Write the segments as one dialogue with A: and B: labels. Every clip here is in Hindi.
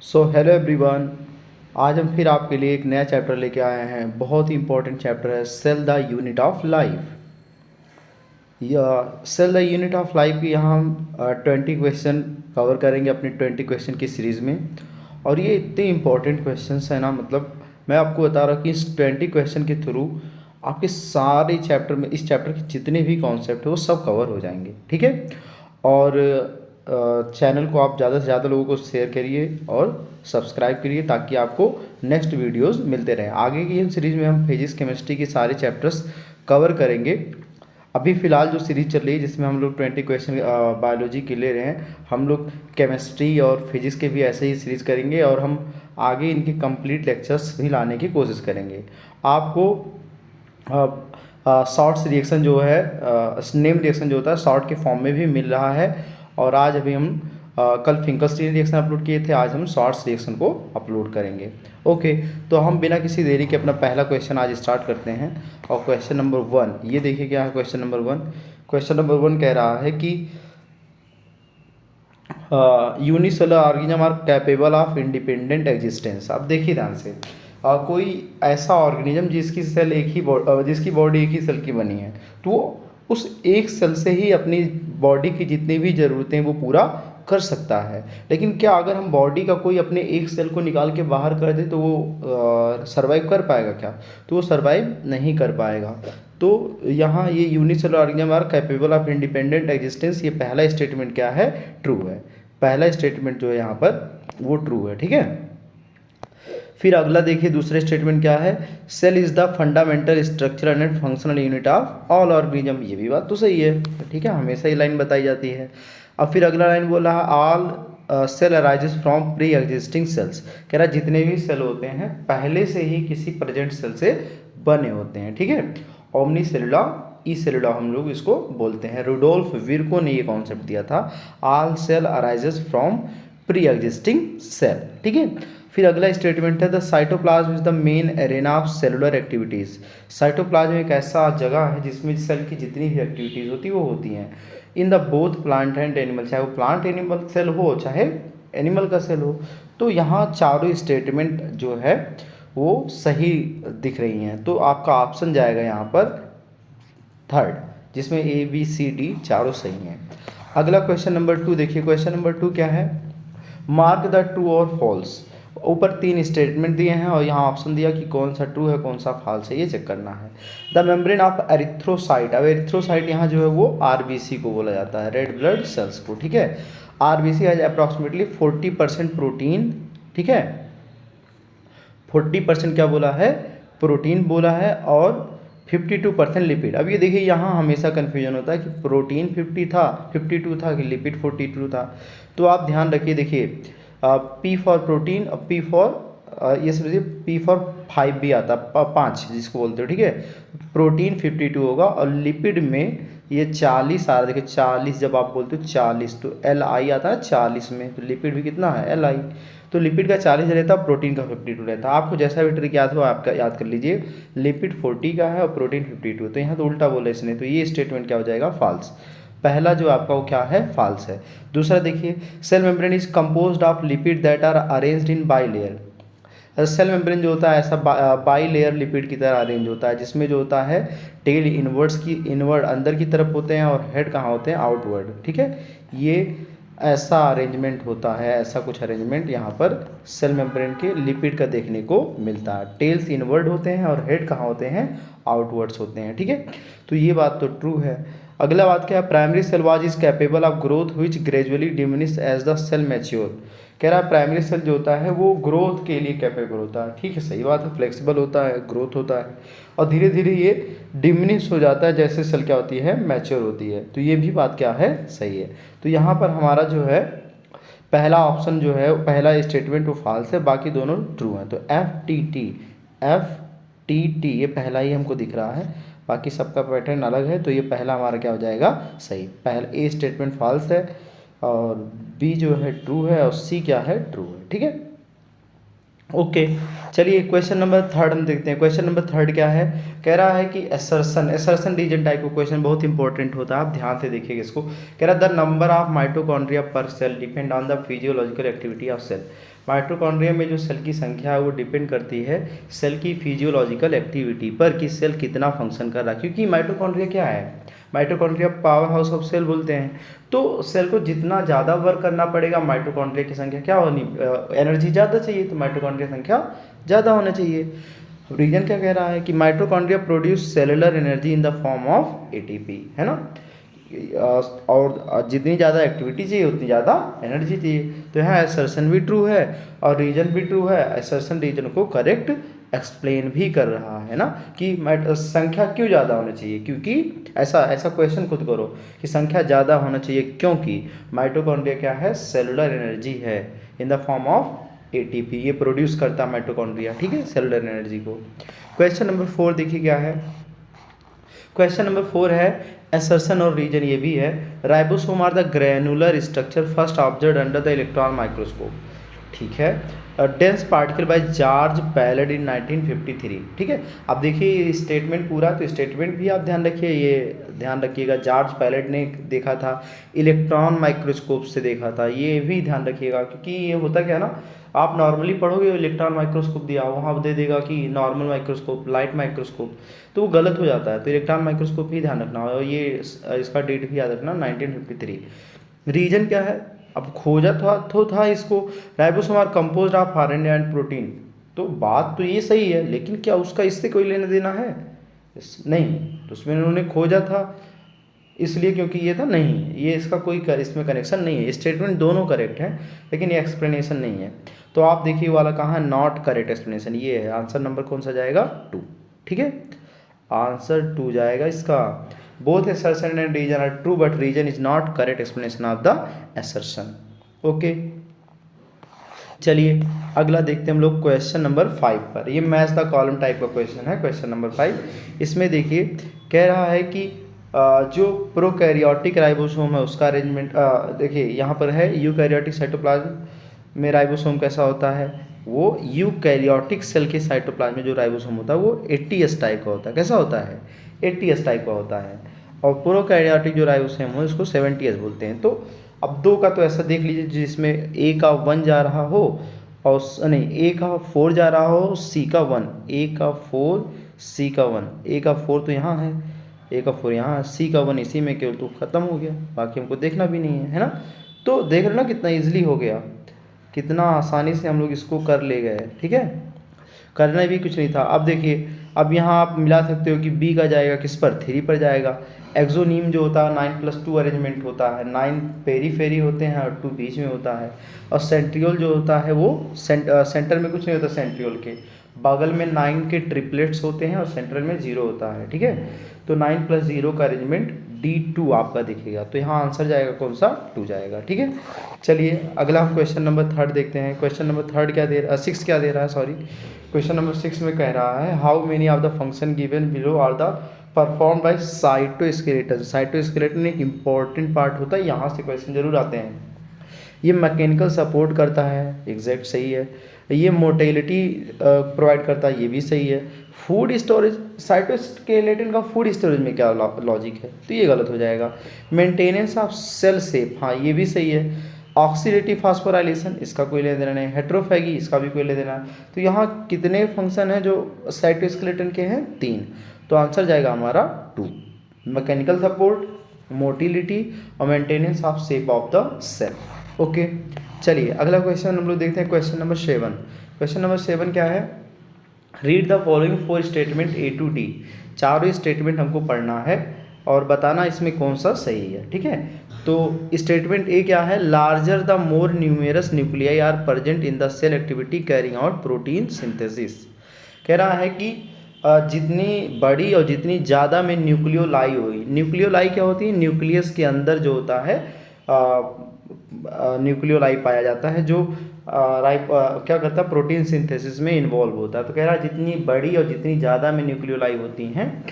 A: So hello everyone. आज हम फिर आपके लिए एक नया चैप्टर लेके आए हैं। बहुत ही इंपॉर्टेंट चैप्टर है cell the unit of life. या cell the unit of life की यहाँ हम 20 क्वेश्चन कवर करेंगे अपनी 20 क्वेश्चन की सीरीज़ में। और ये इतने इंपॉर्टेंट क्वेश्चंस हैं ना, मतलब मैं आपको बता रहा हूँ कि इस 20 क्वेश्चन के थ्रू आपके सारे चैप्टर में, इस चैप्टर के जितने भी कॉन्सेप्ट है वो सब कवर हो जाएंगे। ठीक है। और चैनल को आप ज़्यादा से ज़्यादा लोगों को शेयर करिए और सब्सक्राइब करिए ताकि आपको नेक्स्ट वीडियोस मिलते रहें। आगे की सीरीज़ में हम फिजिक्स केमिस्ट्री के सारे चैप्टर्स कवर करेंगे। अभी फ़िलहाल जो सीरीज़ चल रही है जिसमें हम लोग 20 क्वेश्चन बायोलॉजी के ले रहे हैं, हम लोग केमिस्ट्री और फिजिक्स के भी ऐसे ही सीरीज़ करेंगे और हम आगे इनके कंप्लीट लेक्चर्स भी लाने की कोशिश करेंगे। आपको शॉर्ट्स रिएक्शन जो है, नेम रिएक्शन जो होता है शॉर्ट के फॉर्म में भी मिल रहा है। और आज अभी हम कल फिंकरस्टीन रिएक्शन अपलोड किए थे, आज हम शॉर्ट्स रिएक्शन को अपलोड करेंगे। ओके, तो हम बिना किसी देरी के अपना पहला क्वेश्चन आज स्टार्ट करते हैं। और क्वेश्चन नंबर 1 ये देखिए क्या है। क्वेश्चन नंबर 1, क्वेश्चन नंबर 1 कह रहा है कि unicellular organism are capable of independent existence. अब देखिए ध्यान से, कोई ऐसा ऑर्गेनिज्म जिसकी सेल एक ही जिसकी बॉडी एक ही सेल की बनी है, तो वो उस एक सेल से ही अपनी बॉडी की जितनी भी ज़रूरतें वो पूरा कर सकता है। लेकिन क्या अगर हम बॉडी का कोई अपने एक सेल को निकाल के बाहर कर दे तो वो सर्वाइव कर पाएगा क्या? तो वो सर्वाइव नहीं कर पाएगा। तो यहाँ ये unicellular organism are capable of independent existence, ये पहला स्टेटमेंट क्या है? ट्रू है। पहला स्टेटमेंट जो है यहाँ पर वो ट्रू है। ठीक है। फिर अगला देखिए, दूसरा स्टेटमेंट क्या है? Cell is the fundamental structural and functional unit of all organism. ये भी बात तो सही है। ठीक है, हमेशा ही लाइन बताई जाती है। अब फिर अगला लाइन बोला है all cell arises from pre existing cells. कह रहा है जितने भी सेल होते हैं पहले से ही किसी प्रेजेंट सेल से बने होते हैं। ठीक है। ओमनी सेलुला ई सेलुला हम लोग इसको बोलते हैं। रुडोल्फ विर्को ने ये कॉन्सेप्ट दिया था, all cell arises from pre existing cell. ठीक है। फिर अगला स्टेटमेंट है the cytoplasm is the main arena of cellular activities. Cytoplasm एक ऐसा जगह है जिसमें सेल की जितनी भी एक्टिविटीज़ होती है वो होती हैं in the both plant and animal, चाहे वो प्लांट एनिमल सेल हो चाहे एनिमल का सेल हो। तो यहाँ चारों स्टेटमेंट जो है वो सही दिख रही हैं। तो आपका ऑप्शन जाएगा यहाँ पर थर्ड, जिसमें ए बी सी डी चारों सही हैं। अगला क्वेश्चन नंबर 2 देखिए। क्वेश्चन नंबर 2 क्या है? मार्क द ट्रू और फॉल्स। ऊपर 3 स्टेटमेंट दिए हैं और यहाँ ऑप्शन दिया कि कौन सा ट्रू है कौन सा फॉल्स है, ये चेक करना है। The membrane of erythrocyte. अब एरिथ्रोसाइट यहाँ जो है वो आरबीसी को बोला जाता है, रेड ब्लड सेल्स को। ठीक है। RBC has approximately 40% protein. ठीक है, 40% क्या बोला है? प्रोटीन बोला है और 52% लिपिड। अब ये देखिए यहाँ हमेशा कन्फ्यूजन होता है कि प्रोटीन 50 था 52 था कि लिपिड 42 था। तो आप ध्यान रखिए, देखिए P for protein, P for ये समझिए पी फॉर 5 भी आता है, 5 जिसको बोलते हो। ठीक है। प्रोटीन 52 होगा और लिपिड में ये 40 आ रहा है। देखिए 40 जब आप बोलते हो 40 तो एल आई आता है 40 में, तो लिपिड भी कितना है? L I. तो लिपिड का 40 रहता है, प्रोटीन का 52 रहता है। आपको जैसा भी ट्रिक याद हो आपका याद कर लीजिए। लिपिड 40 का है और प्रोटीन 52, तो यहाँ तो उल्टा बोला इसने, तो ये स्टेटमेंट क्या हो जाएगा? फॉल्स। पहला जो आपका वो क्या है? फॉल्स है। दूसरा देखिए, cell membrane is composed of lipid that are arranged in bilayer. Cell membrane जो होता है ऐसा बाई लेयर लिपिड की तरह अरेंज होता है, जिसमें जो होता है टेल इनवर्ड अंदर की तरफ होते हैं और हेड कहाँ होते हैं? आउटवर्ड। ठीक है। ये ऐसा अरेंजमेंट होता है, ऐसा कुछ अरेंजमेंट यहाँ पर सेल मेम्ब्रेन के लिपिड का देखने को मिलता है। टेल्स इनवर्ड होते हैं और हेड कहाँ होते हैं? आउटवर्ड्स होते हैं। ठीक है। तो ये बात तो ट्रू है। अगला बात क्या है? Primary cell was is capable of growth which gradually diminish as the cell mature. कह रहा है प्राइमरी सेल जो होता है वो ग्रोथ के लिए कैपेबल होता है। ठीक है, सही बात है, फ्लेक्सिबल होता है, ग्रोथ होता है और धीरे धीरे ये डिमिनिश हो जाता है जैसे सेल क्या होती है? मैच्योर होती है। तो ये भी बात क्या है? सही है। तो यहाँ पर हमारा जो है पहला ऑप्शन जो है, पहला स्टेटमेंट वो फॉल्स है, बाकी दोनों ट्रू हैं। तो एफ टी टी ये पहला ही हमको दिख रहा है, बाकी सबका पैटर्न अलग है। तो ये पहला हमारा क्या हो जाएगा? सही। पहला ए स्टेटमेंट फॉल्स है और बी जो है ट्रू है और सी क्या है? ट्रू है। ठीक है। ओके, चलिए क्वेश्चन नंबर थर्ड हम देखते हैं। क्वेश्चन नंबर थर्ड क्या है, कह रहा है कि एसर्शन एसर्शन रीजन टाइप का क्वेश्चन बहुत इंपॉर्टेंट होता है, आप ध्यान से देखिएगा इसको। कह रहा है the number of mitochondria per cell depend on the physiological activity of cell. Mitochondria में जो सेल की संख्या है वो डिपेंड करती है सेल की फिजियोलॉजिकल एक्टिविटी पर, कि सेल कितना फंक्शन कर रहा है। क्योंकि माइटोकॉन्ड्रिया क्या है, mitochondria powerhouse of cell बोलते हैं। तो सेल को जितना ज़्यादा वर्क करना पड़ेगा, माइटोकॉन्ड्रिया की संख्या क्या होनी, एनर्जी ज़्यादा चाहिए, तो माइटोकॉन्ड्रिया संख्या ज़्यादा होना चाहिए। रीजन क्या कह रहा है कि mitochondria produce cellular energy in the form of ATP, है ना। और जितनी ज़्यादा एक्टिविटी चाहिए उतनी ज़्यादा एनर्जी चाहिए। तो यहाँ एसर्शन भी ट्रू है और रीजन भी ट्रू है। एसर्शन रीजन को करेक्ट एक्सप्लेन भी कर रहा है ना, कि संख्या क्यों ज़्यादा होनी चाहिए, क्योंकि ऐसा ऐसा क्वेश्चन खुद करो कि संख्या ज़्यादा होना चाहिए क्योंकि माइटोकॉन्ड्रिया क्या है, सेलुलर एनर्जी है in the form of ATP, ये प्रोड्यूस करता है माइटोकॉन्ड्रिया, ठीक है, सेलुलर एनर्जी को। क्वेश्चन नंबर 4 देखिए क्या है। क्वेश्चन नंबर 4 है एसर्शन और रीजन ये भी है। Ribosome are the granular structure first observe under the electron microscope, ठीक है, dense particle by George Palade in 1953, ठीक है। अब देखिए स्टेटमेंट पूरा, तो स्टेटमेंट भी आप ध्यान रखिए, ये ध्यान रखिएगा, जॉर्ज पैलेड ने देखा था, इलेक्ट्रॉन माइक्रोस्कोप से देखा था, ये भी ध्यान रखिएगा। क्योंकि ये होता क्या है ना, आप नॉर्मली पढ़ोगे इलेक्ट्रॉन माइक्रोस्कोप दिया, वहाँ दे देगा कि नॉर्मल माइक्रोस्कोप, लाइट माइक्रोस्कोप, तो वो गलत हो जाता है। तो इलेक्ट्रॉन माइक्रोस्कोप ही ध्यान रखना, और ये इसका डेट भी याद रखना 1953। रीजन क्या है, अब खोजा था इसको, ribosome are composed of RNA and protein. तो बात तो ये सही है, लेकिन क्या उसका इससे कोई लेना देना है, नहीं। तो उसमें उन्होंने खोजा था इसलिए क्योंकि ये था, नहीं, ये इसका कोई इसमें कनेक्शन नहीं है। स्टेटमेंट दोनों करेक्ट हैं, लेकिन ये एक्सप्लेनेशन नहीं है। तो आप देखिए वाला कहाँ है, नॉट करेक्ट एक्सप्लेनेशन, ये है आंसर नंबर कौन सा जाएगा, 2, ठीक है, आंसर 2 जाएगा इसका। Both assertion and reason are true but reason is not correct explanation of the assertion। Okay, चलिए अगला देखते हैं हम लोग क्वेश्चन नंबर 5 पर। ये मैच द कॉलम टाइप का क्वेश्चन है, क्वेश्चन नंबर 5। इसमें देखिए कह रहा है कि जो प्रोकैरियोटिक राइबोसोम है उसका अरेंजमेंट, देखिए यहाँ पर है यूकैरियोटिक साइटोप्लाज्म में राइबोसोम कैसा होता है, वो यूकैरियोटिक सेल के साइटोप्लाज्म में जो राइबोसोम होता है वो 80S टाइप का होता है। कैसा होता है, 80S टाइप का होता है। और प्रोकैरियोटिक जो राइबोसोम है उसको 70S बोलते हैं। तो अब दो का तो ऐसा देख लीजिए जिसमें ए का 1 जा रहा हो, और नहीं, ए का 4 जा रहा हो, सी का 1, ए का 4 सी का 1, ए का 4 तो यहाँ है, ए का 4 यहाँ है, सी का 1 इसी में, केवल तो ख़त्म हो गया, बाकी हमको देखना भी नहीं है ना। तो देख रहे ना कितना ईजिली हो गया, कितना आसानी से हम लोग इसको कर ले गए, ठीक है, करना भी कुछ नहीं था। अब देखिए, अब यहाँ आप मिला सकते हो कि बी का जाएगा किस पर, 3 पर जाएगा। एक्सोनीम जो होता है 9+2 अरेंजमेंट होता है, 9 पेरीफेरी होते हैं और 2 बीच में होता है। और सेंट्रियोल जो होता है वो सेंटर में कुछ नहीं होता, सेंट्रियोल के बगल में 9 के ट्रिपलेट्स होते हैं और सेंट्रल में 0 होता है, ठीक है। तो 9+0 का अरेंजमेंट D2 आपका दिखेगा। तो यहाँ आंसर जाएगा कौन सा, 2 जाएगा, ठीक है। चलिए अगला हम क्वेश्चन नंबर 3 देखते हैं। क्वेश्चन नंबर 3 क्या दे रहा है, 6 क्या दे रहा है, सॉरी, क्वेश्चन नंबर 6 में कह रहा है how many of the function given below are the perform by cytoskeleton. Cytoskeleton एक इंपॉर्टेंट पार्ट होता है, यहाँ से क्वेश्चन जरूर आते हैं। ये मैकेनिकल सपोर्ट करता है, एग्जैक्ट सही है। ये मोटेलिटी प्रोवाइड करता है, ये भी सही है। फूड स्टोरेज, साइटोस्केलेटन का फूड स्टोरेज में क्या लॉजिक है, तो ये गलत हो जाएगा। मेंटेनेंस ऑफ सेल शेप, हाँ ये भी सही है। ऑक्सीडेटिव फास्फोराइलेशन, इसका कोई लेना देना नहीं। हेट्रोफैगी, इसका भी कोई लेना देना। तो यहाँ कितने फंक्शन हैं जो साइटोस्केलेटन के हैं, 3। तो आंसर जाएगा हमारा 2, मैकेनिकल सपोर्ट, मोटिलिटी और maintenance of shape of the cell. Okay, चलिए अगला क्वेश्चन हम लोग देखते हैं, क्वेश्चन नंबर 7। क्वेश्चन नंबर 7 क्या है, read the following 4 statement A to D। चारों स्टेटमेंट हमको पढ़ना है और बताना इसमें कौन सा सही है, ठीक है। तो स्टेटमेंट ए क्या है, larger the more numerous nuclei are present in the cell activity carrying out protein synthesis. कह रहा है कि जितनी बड़ी और जितनी ज़्यादा में न्यूक्लियोलाई हुई, न्यूक्लियोलाई क्या होती है, न्यूक्लियस के अंदर जो होता है न्यूक्लियोलाई पाया जाता है, जो क्या करता है, प्रोटीन सिंथेसिस में इन्वॉल्व होता है। तो कह रहा है जितनी बड़ी और जितनी ज़्यादा में न्यूक्लियोलाई होती हैं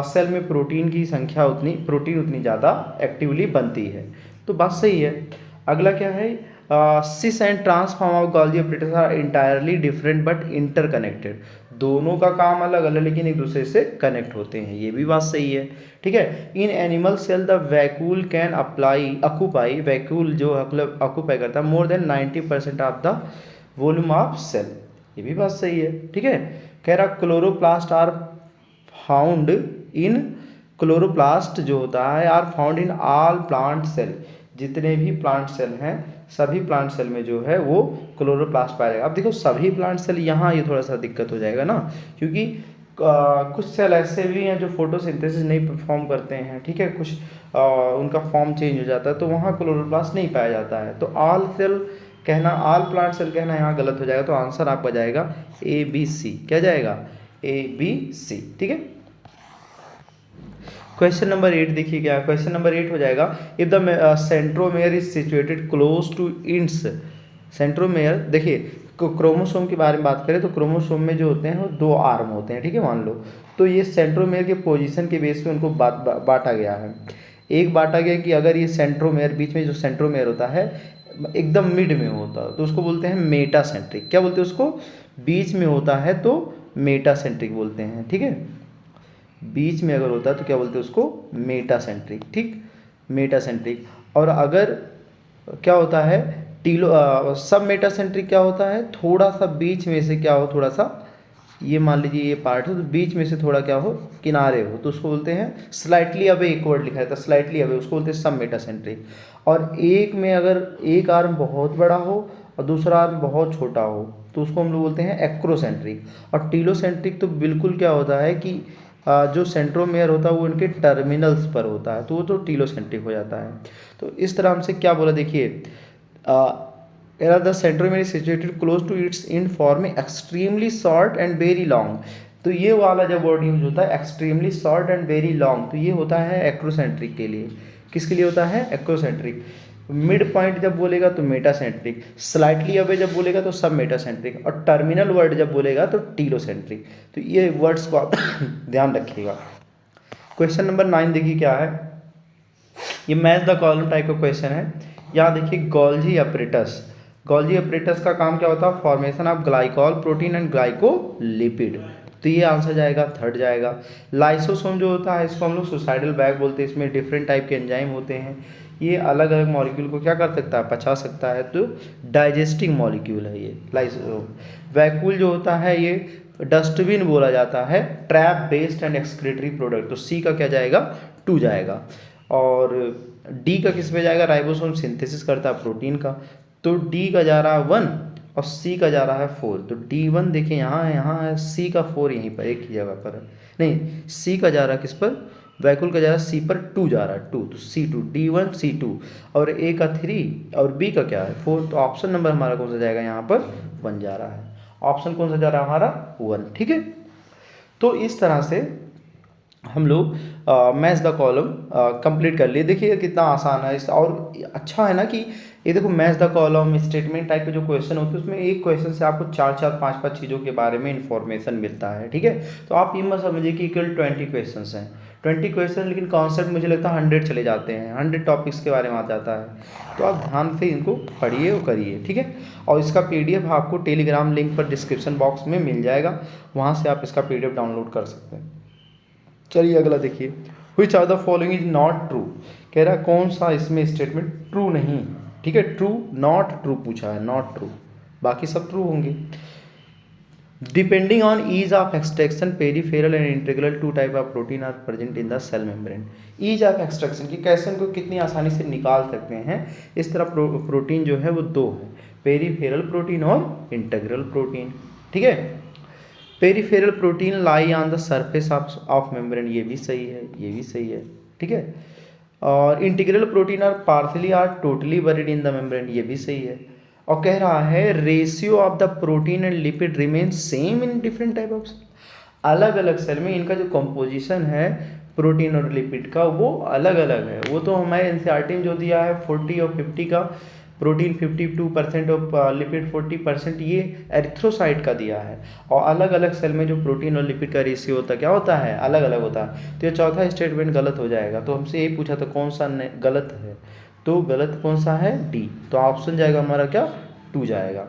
A: सेल में प्रोटीन की संख्या उतनी, प्रोटीन उतनी ज़्यादा एक्टिवली बनती है। तो बात सही है। अगला क्या है, cis and trans form of Golgi operators are entirely different but interconnected. दोनों का काम अलग अलग लेकिन एक दूसरे से कनेक्ट होते हैं, ये भी बात सही है। ठीक है, in animal cell the vacuole can occupy, vacuole जो ऑक्यूपाई करता है more than 90% of the volume of cell, ये भी बात सही है। ठीक है, कह रहा chloroplast are found in, chloroplast जो होता है are found in all plant cell, जितने भी प्लांट सेल हैं सभी प्लांट सेल में जो है वो क्लोरोप्लास्ट पाया जाएगा। अब देखो सभी प्लांट सेल, यहाँ ये थोड़ा सा दिक्कत हो जाएगा ना, क्योंकि कुछ सेल ऐसे भी हैं जो फोटोसिंथेसिस नहीं परफॉर्म करते हैं। ठीक है, कुछ उनका फॉर्म चेंज हो जाता है तो वहाँ क्लोरोप्लास्ट नहीं पाया जाता है। तो ऑल सेल कहना, ऑल प्लांट सेल कहना यहाँ गलत हो जाएगा। तो आंसर आपका जाएगा ABC। क्या जाएगा? ABC। ठीक है, क्वेश्चन नंबर 8 देखिए क्या, क्वेश्चन नंबर 8 हो जाएगा, if the centromere is situated close to ends. Centromere देखिए, क्रोमोसोम के बारे में बात करें तो क्रोमोसोम में जो होते हैं वो 2 आर्म होते हैं। ठीक है, मान लो तो ये सेंट्रोमेयर के पोजीशन के बेस पे उनको बांटा गया है। एक बांटा गया कि अगर ये सेंट्रोमेयर, बीच में जो सेंट्रोमेयर होता है एकदम मिड में होता है तो उसको बोलते हैं मेटासेंट्रिक। क्या बोलते हैं उसको? बीच में होता है तो मेटासेंट्रिक बोलते हैं। ठीक है, बीच में अगर होता है तो क्या बोलते हैं उसको? मेटासेंट्रिक। ठीक, मेटासेंट्रिक। और अगर क्या होता है सब मेटासेंट्रिक क्या होता है? थोड़ा सा बीच में से क्या हो, थोड़ा सा ये मान लीजिए ये पार्ट हो तो बीच में से थोड़ा क्या हो, किनारे हो, तो उसको बोलते हैं स्लाइटली अवे। एक वर्ड लिखा है तो स्लाइटली अवे, उसको बोलते हैं सब मेटासेंट्रिक। और एक में अगर एक आर्म बहुत बड़ा हो और दूसरा आर्म बहुत छोटा हो तो उसको हम लोग बोलते हैं एक्रोसेंट्रिक। और टीलोसेंट्रिक तो बिल्कुल क्या होता है कि जो सेंट्रोमेयर होता है वो उनके टर्मिनल्स पर होता है तो वो तो टीलोसेंट्रिक हो जाता है। तो इस तरह हमसे क्या बोला, देखिए the centromere is situated close to its end forming extremely short and very long. तो ये वाला जब वर्ड यूज होता है extremely short and very long, तो ये होता है एक्रोसेंट्रिक के लिए। किसके लिए होता है? एक्रोसेंट्रिक। मिड पॉइंट जब बोलेगा तो मेटासेंट्रिक, स्लाइटली अवे जब बोलेगा तो सब मेटासेंट्रिक, और टर्मिनल वर्ड जब बोलेगा तो टीलोसेंट्रिक। तो ये वर्ड्स को आप ध्यान रखिएगा। क्वेश्चन नंबर 9 देखिए क्या है, ये मैच द कॉलम टाइप का क्वेश्चन है। यहाँ देखिए गोल्जी अपरेटस, गोल्जी अपरेटस का काम क्या होता है? Formation of glycol protein and glycolipid. तो ये आंसर जाएगा, थर्ड जाएगा। लाइसोसोम जो होता है इसको हम लोग सुसाइडल बैग बोलते हैं, इसमें डिफरेंट टाइप के एंजाइम होते हैं, ये अलग अलग मॉलिक्यूल को क्या कर सकता है? पचा सकता है, तो डाइजेस्टिंग मॉलिक्यूल है ये लाइसोसोम। वैक्यूल जो होता है ये डस्टबिन बोला जाता है, trap based and excretory product. तो सी का क्या जाएगा? 2 जाएगा। और डी का किस पे जाएगा? राइबोसोम सिंथेसिस करता है प्रोटीन का, तो डी का जा रहा है 1 और सी का जा रहा है 4। तो D1 देखिए यहाँ है, सी का 4 यहीं पर एक ही जगह पर है। नहीं, सी का जा रहा है किस पर? वैक्यूल का जा रहा है सी पर, 2 जा रहा है, 2, तो C2, D1 C2, और ए का 3 और बी का क्या है? 4। तो ऑप्शन नंबर हमारा कौन सा जाएगा? यहाँ पर 1 जा रहा है। ऑप्शन कौन सा जा रहा है हमारा? 1। ठीक है, तो इस तरह से हम लोग मैच द कॉलम कंप्लीट कर लिए। देखिए कितना आसान है इस, और अच्छा है ना कि ये देखो match the column statement type के जो क्वेश्चन होते हैं उसमें एक क्वेश्चन से आपको 4-4 5-5 चीज़ों के बारे में इंफॉर्मेशन मिलता है। ठीक है, तो आप ये मत समझिए कि केवल 20 क्वेश्चन हैं, 20 क्वेश्चन, लेकिन कॉन्सेप्ट मुझे लगता है 100 चले जाते हैं, 100 टॉपिक्स के बारे में आ जाता है। तो आप ध्यान से इनको पढ़िए और करिए। ठीक है, और इसका PDF आपको टेलीग्राम लिंक पर डिस्क्रिप्शन बॉक्स में मिल जाएगा, वहाँ से आप इसका PDF डाउनलोड कर सकते हैं। चलिए अगला देखिए, which are the following is not true. कह रहा है कौन सा इसमें स्टेटमेंट ट्रू नहीं। ठीक है, ट्रू नॉट ट्रू पूछा है, नॉट ट्रू, बाकी सब ट्रू होंगे। Depending on ease of extraction peripheral and integral 2 type of protein are present in the cell membrane. Ease of extraction की कैसे इनको कितनी आसानी से निकाल सकते हैं, इस तरह प्रोटीन जो है वो 2 है, पेरीफेरल प्रोटीन और इंटीग्रल प्रोटीन। ठीक है, peripheral protein lie on the surface of membrane, ये भी सही है, ये भी सही है। ठीक है, और integral protein are partially or totally buried in the membrane, ये भी सही है। और कह रहा है ratio of the protein and lipid remain same in different type of, अलग अलग सेल में इनका जो कंपोजिशन है प्रोटीन और लिपिड का वो अलग अलग है। वो तो हमारे NCERT में जो दिया है 40 और 50 का, प्रोटीन 52% और लिपिड 40%, ये एरिथ्रोसाइट का दिया है। और अलग अलग सेल में जो प्रोटीन और लिपिड का रेशियो होता है क्या होता है? अलग अलग होता है। तो ये चौथा स्टेटमेंट गलत हो जाएगा। तो हमसे यही पूछा था कौन सा गलत है, तो गलत कौन सा है, डी। तो ऑप्शन जाएगा हमारा क्या, 2 जाएगा।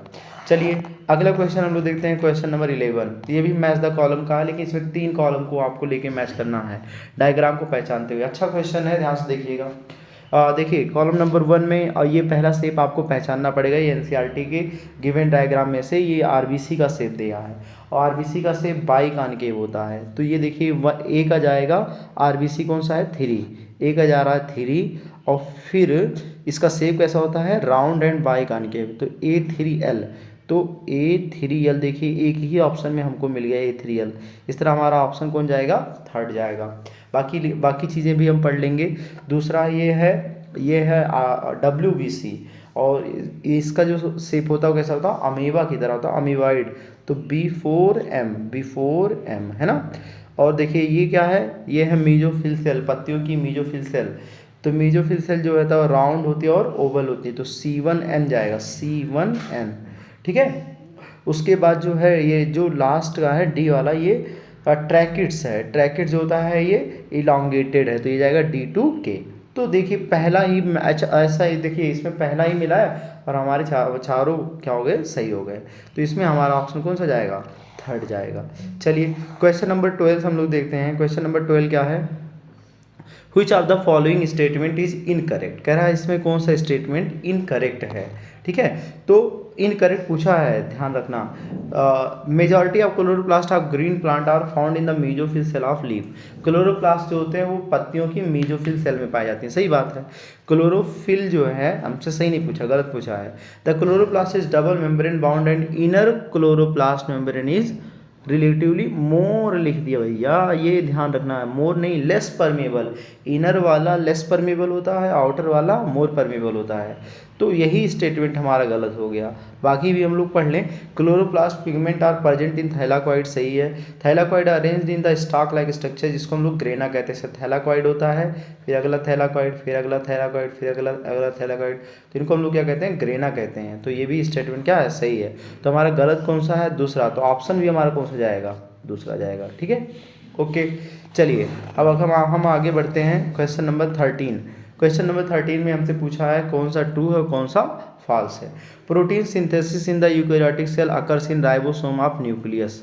A: चलिए अगला क्वेश्चन हम लोग देखते हैं, क्वेश्चन नंबर 11। ये भी मैच द कॉलम का है, लेकिन इसमें 3 कॉलम को आपको लेके मैच करना है डायग्राम को पहचानते हुए। अच्छा क्वेश्चन है, ध्यान से देखिएगा। देखिए कॉलम नंबर 1 में ये पहला शेप आपको पहचानना पड़ेगा। ये एनसीईआरटी के गिवन डायग्राम में से ये आरबीसी का शेप दिया है, और आरबीसी का शेप बाई कॉनकेव होता है। तो ये देखिए ए का जाएगा, आरबीसी कौन सा है, 3, ए का जा रहा है 3, और फिर इसका शेप कैसा होता है, राउंड एंड बाई कॉनकेव। तो A3L, तो A3L देखिए एक ही ऑप्शन में हमको मिल गया A3L। इस तरह हमारा ऑप्शन कौन जाएगा, 3rd जाएगा। बाकी चीज़ें भी हम पढ़ लेंगे। दूसरा ये है WBC, और इसका जो शेप होता है वो कैसा होता है, अमीबा की तरह होता है, अमीबाइड। तो B4M है ना। और देखिए ये क्या है, ये है मीजोफिल सेल, पत्तियों की मीजोफिल सेल। तो मीजोफिल सेल जो होता है वो राउंड होती है और ओवल होती है। तो C1N जाएगा, C1N, ठीक है। उसके बाद जो है ये जो लास्ट का है डी वाला, ये ट्रैकिड्स है। ट्रैकिड जो होता है ये इलांगेटेड है, तो ये जाएगा D2K। तो देखिए पहला ही मैच ऐसा ही, देखिए इसमें पहला ही मिला है और हमारे चारों क्या हो गए, सही हो गए। तो इसमें हमारा ऑप्शन कौन सा जाएगा, 3rd जाएगा। चलिए क्वेश्चन नंबर 12 हम लोग देखते हैं। क्वेश्चन नंबर 12 क्या है, Which of the following statement is incorrect. कह रहा है इसमें कौन सा स्टेटमेंट इनकरेक्ट है, ठीक है। तो इनकरेक्ट पूछा है, ध्यान रखना। Majority of chloroplast of green plant are found in the mesophyll cell of leaf. Chloroplast जो होते हैं वो पत्तियों की मीजोफिल सेल में पाए जाते हैं, सही बात है। क्लोरोफिल जो है हमसे सही नहीं पूछा, गलत पूछा है। The chloroplast is double membrane bound and inner chloroplast membrane is relatively मोर लिख दिया भैया, ये ध्यान रखना है, मोर नहीं, लेस परमेबल। इनर वाला लेस परमेबल होता है, आउटर वाला मोर परमेबल होता है। तो यही स्टेटमेंट हमारा गलत हो गया। बाकी भी हम लोग पढ़ लें। Chloroplast pigment are present in thylakoid, सही है। Thylakoid arranged in the stack like structure, जिसको हम लोग ग्रेना कहते हैं। थैलाकॉइड होता है, फिर अगला थैलाकॉइड, फिर अगला थैलाकॉइड, फिर अगला थैलाकॉइड। तो इनको हम लोग क्या कहते हैं, ग्रेना कहते हैं। तो ये भी स्टेटमेंट क्या है, सही है। तो हमारा गलत कौन सा है, दूसरा। तो ऑप्शन भी हमारा कौन सा जाएगा, दूसरा जाएगा, ठीक है। ओके चलिए अब हम आगे बढ़ते हैं। Question number 13। क्वेश्चन नंबर 13 में हमसे पूछा है कौन सा ट्रू है कौन सा फॉल्स है। Protein synthesis in the eukaryotic cell occurs in ribosome of nucleus.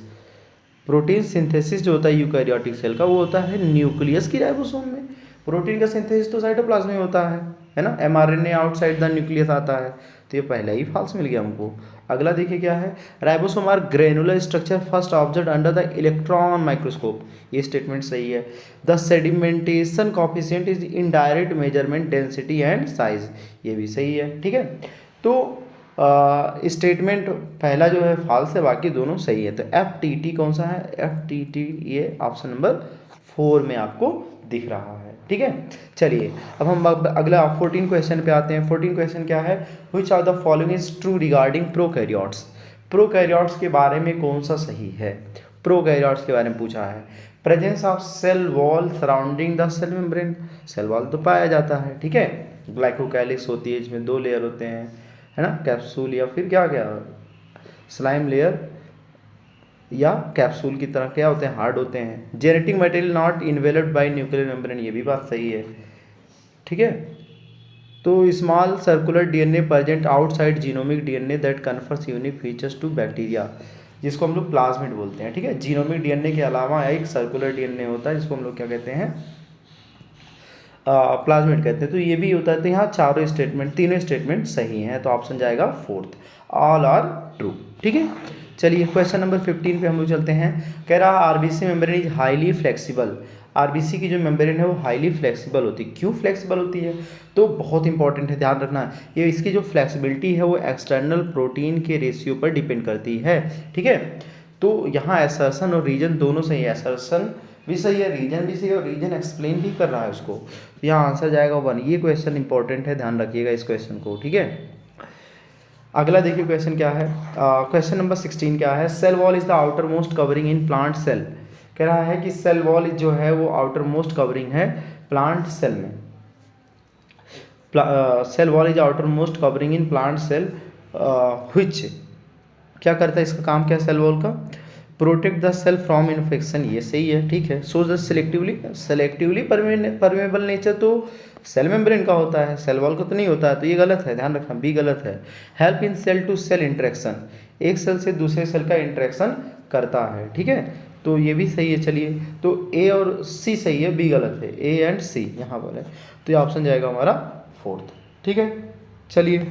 A: Protein synthesis जो होता है यूकैरियोटिक सेल का, वो होता है न्यूक्लियस की राइबोसोम में। प्रोटीन का सिंथेसिस तो साइटोप्लाज्म में होता है ना। mRNA आउटसाइड द न्यूक्लियस आता है। तो ये पहला ही फॉल्स मिल गया हमको। अगला देखिए क्या है, ribosome are granular structure first observe under the electron microscope. ये स्टेटमेंट सही है। The sedimentation coefficient is indirect measurement density and size, ये भी सही है, ठीक है। तो स्टेटमेंट पहला जो है फॉल्स है, बाकी दोनों सही है। तो FTT कौन सा है, FTT ये ऑप्शन नंबर 4 में आपको दिख रहा है, ठीक है। चलिए अब हम अगला 14 क्वेश्चन पे आते हैं। 14 क्वेश्चन क्या है, which of the following is true regarding prokaryotes. Prokaryotes के बारे में कौन सा सही है। प्रोकैरियोट्स के बारे में पूछा है। Presence of cell wall surrounding the cell membrane, cell wall तो पाया जाता है, ठीक है। ग्लाइकोकैलिक्स होती है, इसमें 2 लेयर होते हैं, है ना, कैप्सूल या फिर क्या स्लाइम लेयर या कैप्सूल की तरह क्या होते हैं, हार्ड होते हैं। Genetic material not involved by nuclear membrane, ये भी बात सही है, ठीक है। तो small circular DNA present outside genomic DNA that confers unique features to bacteria, जिसको हम लोग प्लाज्मिड बोलते हैं, ठीक है। जीनोमिक डीएनए के अलावा एक सर्कुलर डीएनए होता है जिसको हम लोग क्या कहते हैं, प्लाज्मिड कहते हैं। तो ये भी होता है। तो यहाँ तीनों स्टेटमेंट सही हैं। तो ऑप्शन जाएगा 4th, ऑल आर ट्रू, ठीक है। चलिए क्वेश्चन नंबर 15 पे हम लोग चलते हैं। कह रहा RBC membrane is highly flexible. RBC की जो मेम्ब्रेन है वो हाईली फ्लेक्सिबल होती है। क्यों फ्लेक्सिबल होती है, तो बहुत इंपॉर्टेंट है, ध्यान रखना। ये इसकी जो फ्लेक्सिबिलिटी है वो एक्सटर्नल प्रोटीन के रेशियो पर डिपेंड करती है, ठीक है। तो यहाँ एसर्शन और रीजन दोनों सही है। एसर्शन भी सही है, रीजन भी सही है, और रीजन एक्सप्लेन भी कर रहा है उसको। तो यहाँ आंसर जाएगा 1। ये क्वेश्चन इंपॉर्टेंट है, ध्यान रखिएगा इस क्वेश्चन को, ठीक है। अगला देखिए क्वेश्चन क्या है। क्वेश्चन नंबर 16 क्या है, cell wall is the outermost covering in plant cell. कह रहा है कि सेल वॉल जो है वो आउटर मोस्ट कवरिंग है प्लांट सेल में। Cell wall is outermost covering in plant cell which, क्या करता है, इसका काम क्या है सेल वॉल का, protect the cell from infection, ये सही है, ठीक है। So the selectively permeable nature तो सेल मेम्ब्रेन का होता है, सेल वॉल का तो नहीं होता है, तो ये गलत है, ध्यान रखना, बी गलत है। Help in cell to cell interaction, एक सेल से दूसरे सेल का इंटरेक्शन करता है, ठीक है, तो ये भी सही है। चलिए, तो ए और सी सही है, बी गलत है, ए एंड सी यहाँ पर है, तो ये ऑप्शन जाएगा हमारा फोर्थ, ठीक है। चलिए,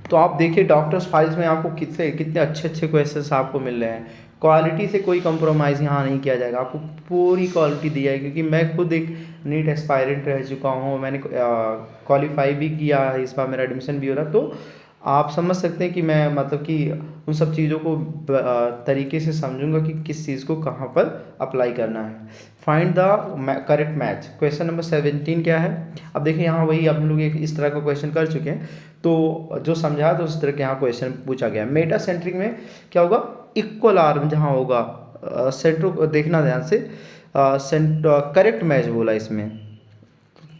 A: तो आप देखिए डॉक्टर्स फाइल्स में आपको कितने अच्छे अच्छे क्वेश्चंस आपको मिल रहे हैं। क्वालिटी से कोई कंप्रोमाइज़ यहाँ नहीं किया जाएगा, आपको पूरी क्वालिटी दी जाएगी, क्योंकि मैं खुद एक नीट एस्पायरेंट रह चुका हूँ, मैंने क्वालिफाई भी किया है, इस बार मेरा एडमिशन भी हो रहा, तो आप समझ सकते हैं कि मैं मतलब कि उन सब चीज़ों को तरीके से समझूंगा कि किस चीज़ को कहाँ पर अप्लाई करना है। Find the correct match, question number 17 क्या है। अब देखिए यहाँ वही हम लोग एक इस तरह का क्वेश्चन कर चुके हैं, तो जो समझा तो उस तरह के यहाँ क्वेश्चन पूछा गया। मेटा सेंट्रिक में क्या होगा, इक्वल आर्म जहाँ होगा, सेंट्रो देखना ध्यान से, करेक्ट मैच बोला इसमें,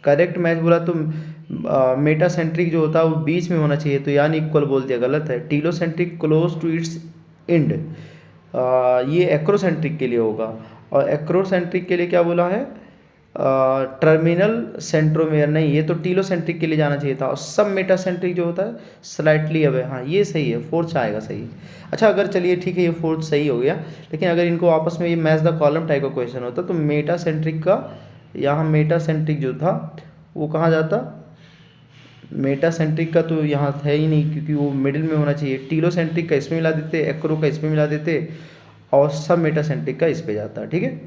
A: करेक्ट मैच बोला तो मेटा सेंट्रिक जो होता है वो बीच में होना चाहिए, तो यानी इक्वल बोल दिया, गलत है। Telocentric close to its end, ये एक्रोसेंट्रिक के लिए होगा, और एक्रोसेंट्रिक के लिए क्या बोला है, टर्मिनल सेंट्रोमेयर, नहीं, ये तो टीलोसेंट्रिक के लिए जाना चाहिए था। और सब मेटासेंट्रिक जो होता है स्लाइटली अवे, हाँ ये सही है, फोर्थ आएगा सही। अच्छा, अगर चलिए ठीक है, ये फोर्थ सही हो गया, लेकिन अगर इनको आपस में ये मैच द कॉलम टाइप का क्वेश्चन होता तो मेटासेंट्रिक का, यहाँ मेटासेंट्रिक जो था वो कहाँ जाता, मेटासेंट्रिक का तो यहाँ है ही नहीं, क्योंकि वो मिडिल में होना चाहिए। टीलोसेंट्रिक का इसमें मिला देते, एक्रो का इसमें मिला देते, और सब मेटासेंट्रिक का इस पे जाता, ठीक है,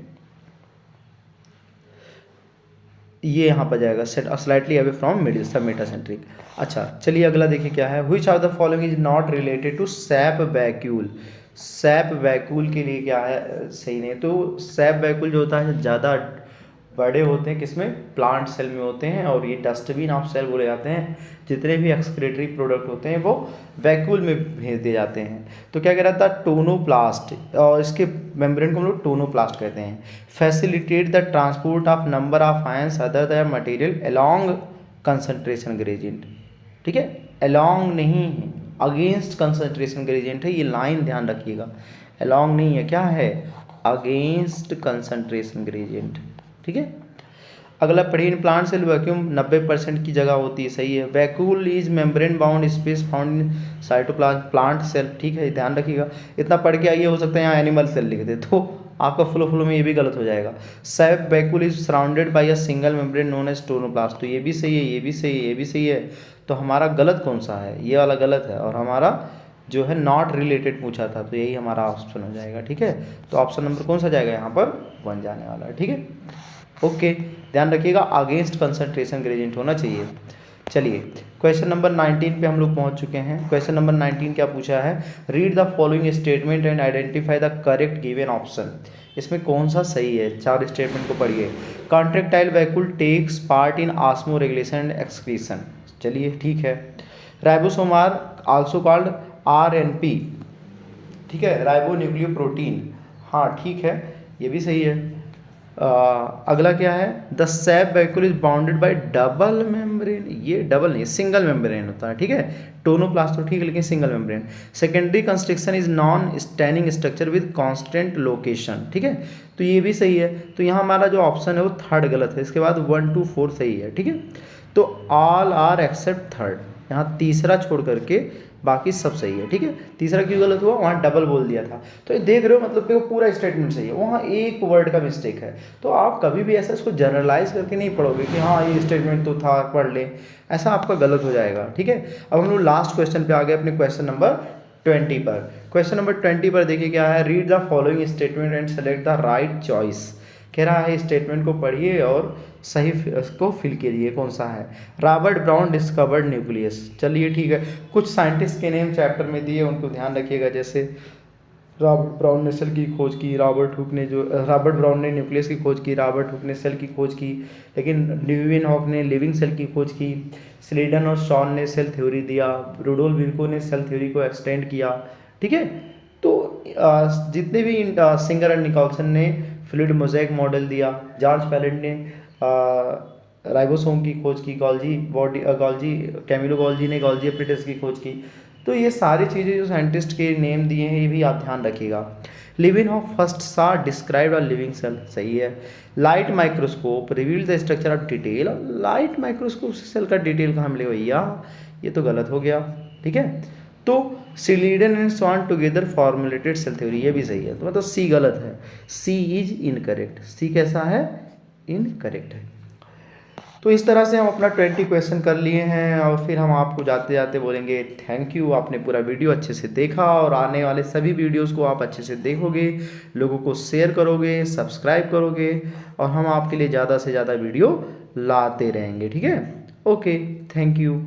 A: ये यहाँ पर जाएगा set slightly away from middle, submetacentric. अच्छा चलिए, अगला देखिए क्या है, which of the following is not related to sap vacuole. Sap vacuole के लिए क्या है, सही नहीं, तो सैप वैक्यूल जो होता है ज़्यादा बड़े होते हैं, किसमें, प्लांट सेल में होते हैं, और ये डस्टबिन ऑफ सेल बोले जाते हैं। जितने भी एक्सक्रीटरी प्रोडक्ट होते हैं वो वैक्यूल में भेज दिए जाते हैं। तो क्या कह रहा था, टोनोप्लास्ट, और इसके मेम्ब्रेन को हम लोग टोनोप्लास्ट कहते हैं। Facilitate the transport of number of ions other the material along concentration gradient, ठीक है, अलोंग नहीं है, अगेंस्ट कंसंट्रेशन ग्रेडियंट है, ये लाइन ध्यान रखिएगा, अलोंग नहीं है, क्या है, अगेंस्ट कंसंट्रेशन ग्रेडियंट, ठीक है। अगला पढ़िए, इन प्लांट सेल वैक्यूम 90% की जगह होती है, सही है। Vacuole is membrane bound space found in cytoplasm plant cell, ठीक है, ध्यान रखिएगा, इतना पढ़ के आइए, हो सकता है यहाँ एनिमल सेल लिख दे तो आपका फ्लो में ये भी गलत हो जाएगा। Sap vacuole is surrounded by a single membrane known as tonoplast, तो ये भी सही है, ये भी सही है, ये भी सही है, तो हमारा गलत कौन सा है, ये वाला गलत है, और हमारा जो है नॉट रिलेटेड पूछा था, तो यही हमारा ऑप्शन हो जाएगा, ठीक है। तो ऑप्शन नंबर कौन सा जाएगा यहाँ पर, 1 जाने वाला है, ठीक है, ओके। ध्यान रखिएगा अगेंस्ट कंसंट्रेशन ग्रेडियंट होना चाहिए। चलिए, क्वेश्चन नंबर 19 पे हम लोग पहुंच चुके हैं। क्वेश्चन नंबर 19 क्या पूछा है, read the following statement and identify the correct given option. इसमें कौन सा सही है, 4 स्टेटमेंट को पढ़िए। Contractile vacuole takes part in osmoregulation and excretion, चलिए ठीक है। Ribosome are also called RNP, ठीक है, राइबो न्यूक्लियो प्रोटीन, हाँ ठीक है, ये भी सही है। अगला क्या है, the SAP vacuole is bounded by double membrane, ये डबल नहीं सिंगल मेम्ब्रेन होता है, ठीक है। टोनोप्लास्ट तो ठीक है, लेकिन single membrane. Secondary constriction is non standing structure with constant location, ठीक है, तो ये भी सही है। तो यहाँ हमारा जो ऑप्शन है वो थर्ड गलत है, इसके बाद 1 to 4 सही है, ठीक है। तो ऑल आर एक्सेप्ट थर्ड, यहाँ तीसरा छोड़ करके बाकी सब सही है, ठीक है। तीसरा क्यों गलत हुआ, वहाँ डबल बोल दिया था, तो ये देख रहे हो, मतलब कि वो पूरा स्टेटमेंट सही है, वहाँ एक वर्ड का मिस्टेक है। तो आप कभी भी ऐसा इसको जनरलाइज करके नहीं पढ़ोगे कि हाँ ये स्टेटमेंट तो था, पढ़ लें, ऐसा आपका गलत हो जाएगा, ठीक है। अब हम लोग लास्ट क्वेश्चन पे आ गए, अपने क्वेश्चन नंबर 20 पर। क्वेश्चन नंबर 20 पर देखिए क्या है, read the following statement and select the right choice. कह रहा है स्टेटमेंट को पढ़िए और सही को फिल कीजिए, कौन सा है। रॉबर्ट ब्राउन डिस्कवर्ड न्यूक्लियस, चलिए ठीक है, कुछ साइंटिस्ट के नेम चैप्टर में दिए, उनको ध्यान रखिएगा, जैसे रॉबर्ट ब्राउन ने सेल की खोज की, रॉबर्ट ब्राउन ने न्यूक्लियस की खोज की, रॉबर्ट हुक ने सेल की खोज की, लेकिन ल्यूविन हॉक ने लिविंग सेल की खोज की, स्लीडन और शॉन ने सेल थ्योरी दिया, रुडोल्फ विर्को ने सेल थ्योरी को एक्सटेंड किया, ठीक है। तो जितने भी सिंगर एंड निकोलसन ने फ्लूइड मोज़ेक मॉडल दिया, जॉर्ज पैलेट ने राइबोसोम की खोज की, गॉल्जी कैमिलो गॉल्जी ने गॉल्जी एप्परेटस की खोज की, तो ये सारी चीज़ें जो साइंटिस्ट के नेम दिए हैं ये भी आप ध्यान रखिएगा। लिविनहोफ फर्स्ट सा डिस्क्राइब्ड अ लिविंग सेल, सही है। Light microscope reveal the structure of detail, light microscope से सेल का डिटेल कहाँ मिले भैया, ये तो गलत हो गया, ठीक है। तो Schleiden and Schwann together formulated cell theory, ये भी सही है, तो मतलब सी गलत है, सी इज इनकरेक्ट, सी कैसा है, इनकरेक्ट है। तो इस तरह से हम अपना 20 क्वेश्चन कर लिए हैं और फिर हम आपको जाते जाते बोलेंगे थैंक यू, आपने पूरा वीडियो अच्छे से देखा और आने वाले सभी वीडियोस को आप अच्छे से देखोगे, लोगों को शेयर करोगे, सब्सक्राइब करोगे और हम आपके लिए ज़्यादा से ज़्यादा वीडियो लाते रहेंगे, ठीक है। Okay, thank you.